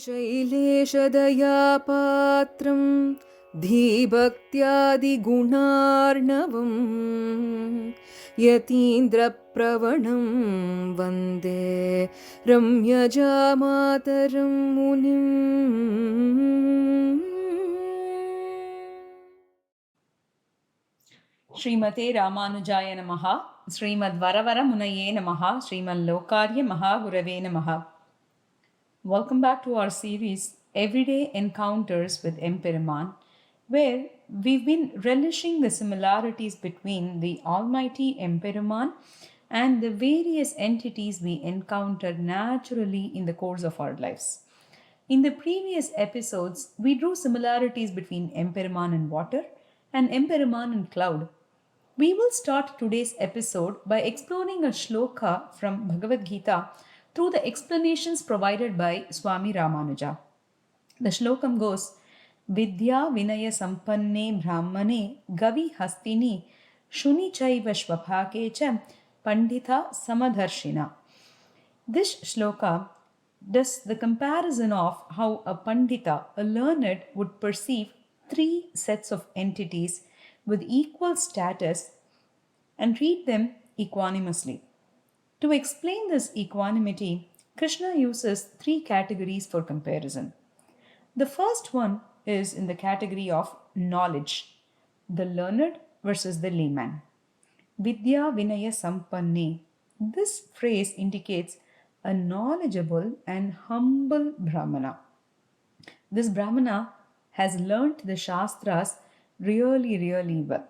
शैलेशदयापात्रं धीभक्त्यादिगुणार्णवं यतीन्द्रप्रवणं वन्दे रम्यजामातरं मुनिम्. Srimathae Raamanujaya Namaha, Srimadvaravaramunaye Namaha, Srimallokarya Mahagurave Namaha. Welcome back to our series Everyday Encounters with Emperuman, where we've been relishing the similarities between the Almighty Emperuman and the various entities we encounter naturally in the course of our lives. In the previous episodes, we drew similarities between Emperuman and water and Emperuman and cloud. We will start today's episode by exploring a shloka from Bhagavad Gita through the explanations provided by Swami Raamanujaya. The shlokam goes, Vidya Vinaya Sampanne Brahmane Gavi Hastini Shuni Chaiva Shvabhake Cha Pandita Samadharshina. This shloka does the comparison of how a pandita, a learned, would perceive three sets of entities with equal status and treat them equanimously. To explain this equanimity, Krishna uses three categories for comparison. The first one is in the category of knowledge, the learned versus the layman. Vidya Vinaya Sampanne. This phrase indicates a knowledgeable and humble Brahmana. This Brahmana has learnt the Shastras really well.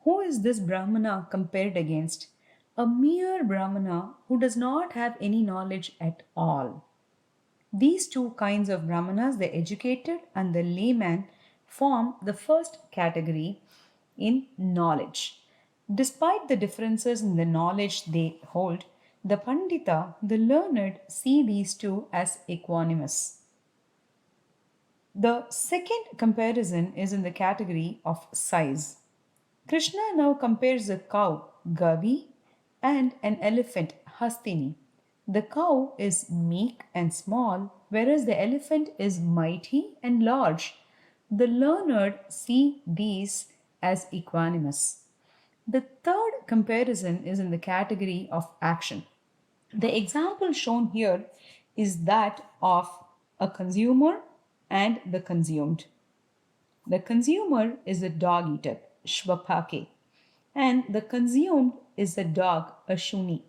Who is this Brahmana compared against? A mere Brahmana who does not have any knowledge at all. These two kinds of Brahmanas, the educated and the layman, form the first category in knowledge. Despite the differences in the knowledge they hold, the Pandita, the learned, see these two as equanimous. The second comparison is in the category of size. Krishna now compares a cow, Gavi, and an elephant, Hastini. The cow is meek and small, whereas the elephant is mighty and large. The learned see these as equanimous. The third comparison is in the category of action. The example shown here is that of a consumer and the consumed. The consumer is a dog eater, Shvapake, and the consumed is a dog, a Shuni.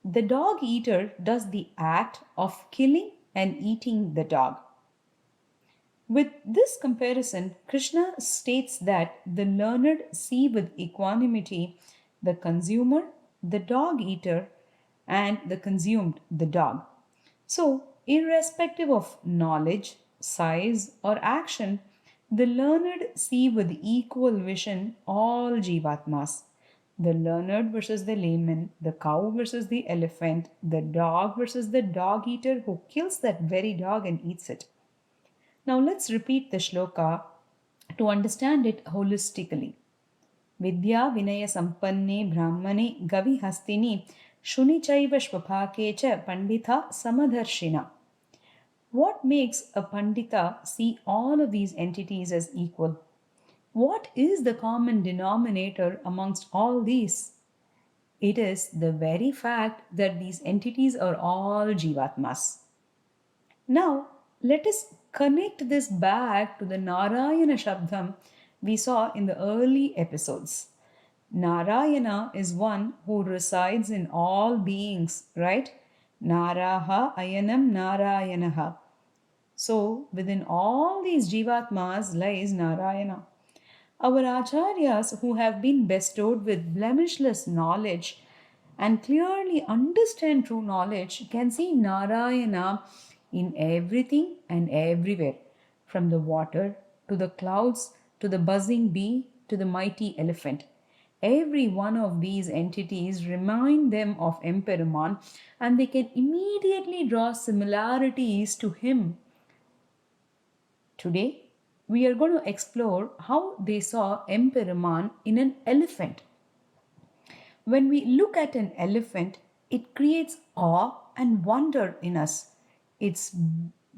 The dog eater does the act of killing and eating the dog. With this comparison, Krishna states that the learned see with equanimity the consumer, the dog eater, and the consumed, the dog. So, irrespective of knowledge, size, or action, the learned see with equal vision all Jivatmas. The learned versus the layman, the cow versus the elephant, the dog versus the dog eater who kills that very dog and eats it. Now let's repeat the shloka to understand it holistically. Vidya Vinaya Sampanne Brahmane Gavi Hastini Shuni Chaiva Shvabhake Cha Pandita Samadharshina. What makes a Pandita see all of these entities as equal? What is the common denominator amongst all these? It is the very fact that these entities are all Jivatmas. Now, let us connect this back to the Narayana Shabdham we saw in the early episodes. Narayana is one who resides in all beings, right? Naraha ayanam Narayanaha. So, within all these Jivatmas lies Narayana. Our Acharyas who have been bestowed with blemishless knowledge and clearly understand true knowledge can see Narayana in everything and everywhere, from the water to the clouds to the buzzing bee to the mighty elephant. Every one of these entities remind them of Emperuman and they can immediately draw similarities to him. Today, we are going to explore how they saw Emperuman in an elephant. When we look at an elephant, it creates awe and wonder in us. Its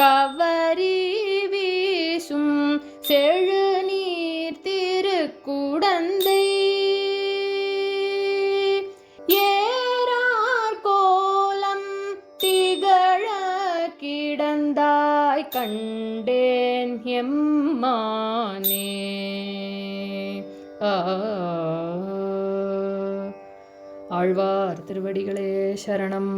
கவரி வீசும் செழுநீர் திருக்குடந்தை ஏறார் கோலம் திகழ கிடந்தாய் கண்டேன் எம்மானே. ஆழ்வார் திருவடிகளே சரணம்.